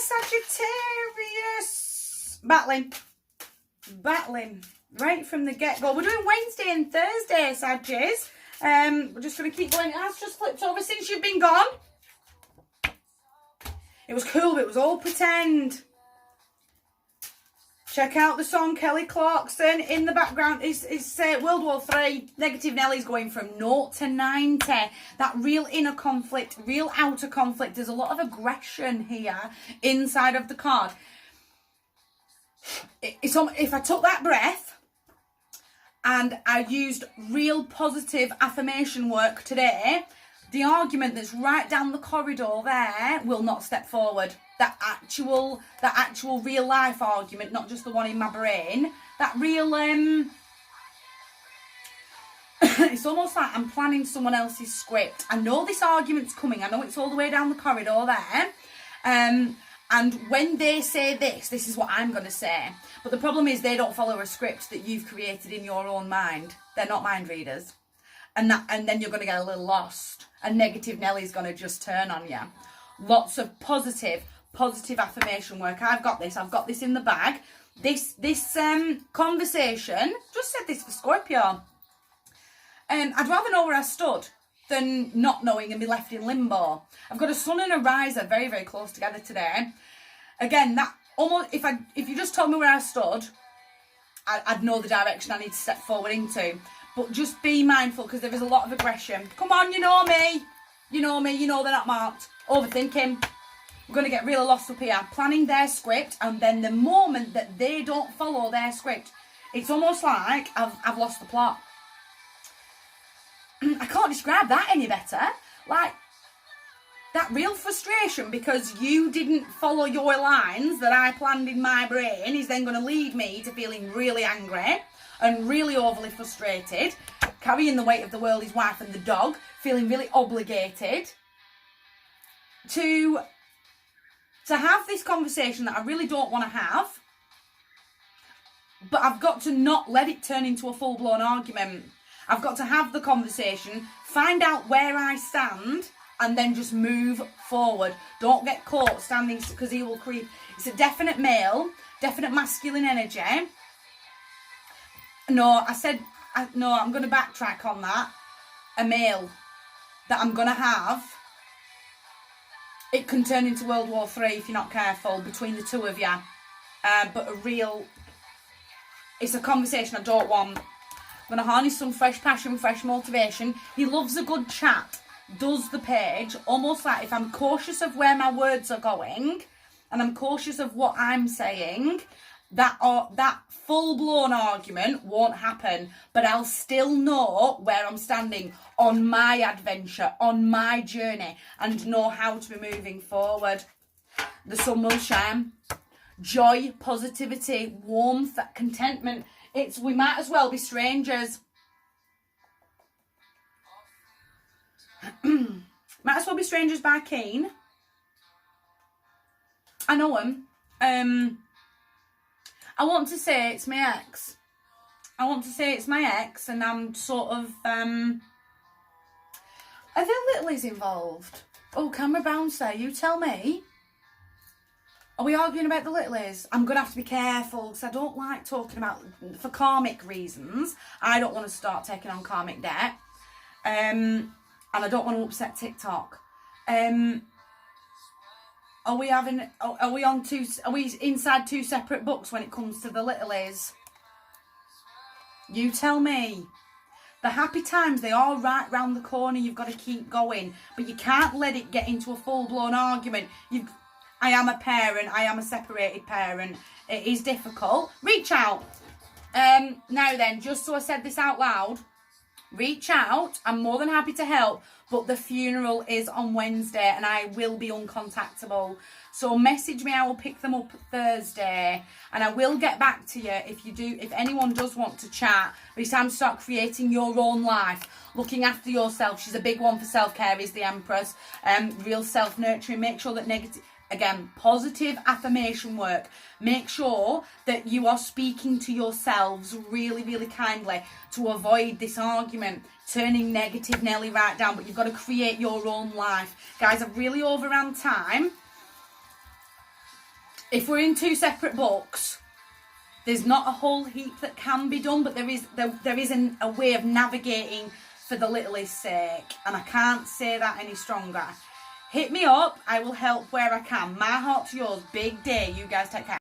Sagittarius. Battling. Right from the get-go. We're doing Wednesday and Thursday, Saggies. We're just going to keep going. It has just flipped over since you've been gone. It was cool, but it was all pretend. Check out the song Kelly Clarkson in the background. It's World War III. Negative Nelly's going from 0 to 90. That real inner conflict, real outer conflict. There's a lot of aggression here inside of the card. If I took that breath and I used real positive affirmation work today, the argument that's right down the corridor there will not step forward. That actual real life argument, not just the one in my brain. That real, it's almost like I'm planning someone else's script. I know this argument's coming. I know it's all the way down the corridor there. And when they say this is what I'm going to say. But the problem is they don't follow a script that you've created in your own mind. They're not mind readers. And then you're going to get a little lost. And Negative Nelly's going to just turn on you. Lots of positive affirmation work. I've got this in the bag. This conversation, just said this for Scorpio. I'd rather know where I stood than not knowing and be left in limbo. I've got a sun and a riser very, very close together today. Again, that almost, if you just told me where I stood, I'd know the direction I need to step forward into. But just be mindful, because there is a lot of aggression. Come on, you know me. You know they're not marked. Overthinking. We're going to get real lost up here. Planning their script, and then the moment that they don't follow their script, it's almost like I've lost the plot. I can't describe that any better. Like, that real frustration because you didn't follow your lines that I planned in my brain is then going to lead me to feeling really angry and really overly frustrated, carrying the weight of the world, his wife and the dog, feeling really obligated to have this conversation that I really don't want to have, but I've got to not let it turn into a full-blown argument. I've got to have the conversation, find out where I stand, and then just move forward. Don't get caught standing, because he will creep. It's a definite male, definite masculine energy. No, I'm going to backtrack on that. A male that I'm going to have. It can turn into World War III if you're not careful between the two of you. But it's a conversation I don't want. I'm going to harness some fresh passion, fresh motivation. He loves a good chat. Does the page. Almost like if I'm cautious of where my words are going and I'm cautious of what I'm saying, that full-blown argument won't happen, but I'll still know where I'm standing on my adventure, on my journey, and know how to be moving forward. The sun will shine. Joy, positivity, warmth, contentment. We might as well be strangers. Might as well be strangers by Keen. I know him. I want to say it's my ex. And I'm sort of, are there littlies involved? Oh, camera bouncer, you tell me. Are we arguing about the littlies? I'm going to have to be careful, because I don't like talking about, for karmic reasons, I don't want to start taking on karmic debt. And I don't want to upset TikTok. Are we inside two separate books when it comes to the littlies? You tell me. The happy times, they are right round the corner. You've got to keep going. But you can't let it get into a full-blown argument. I am a parent. I am a separated parent. It is difficult. Reach out. Now then, just so I said this out loud, reach out. I'm more than happy to help. But the funeral is on Wednesday and I will be uncontactable. So message me, I will pick them up Thursday. And I will get back to you if anyone does want to chat. But it's time to start creating your own life. Looking after yourself. She's a big one for self-care, is the Empress. Real self-nurturing. Make sure that positive affirmation work. Make sure that you are speaking to yourselves really, really kindly to avoid this argument, turning Negative Nelly right down. But you've got to create your own life. Guys, I've really overrun time. if we're in two separate books, there's not a whole heap that can be done, but there is a way of navigating for the littlest sake, and I can't say that any stronger. Hit me up, I will help where I can. My heart to yours, big day. You guys take care.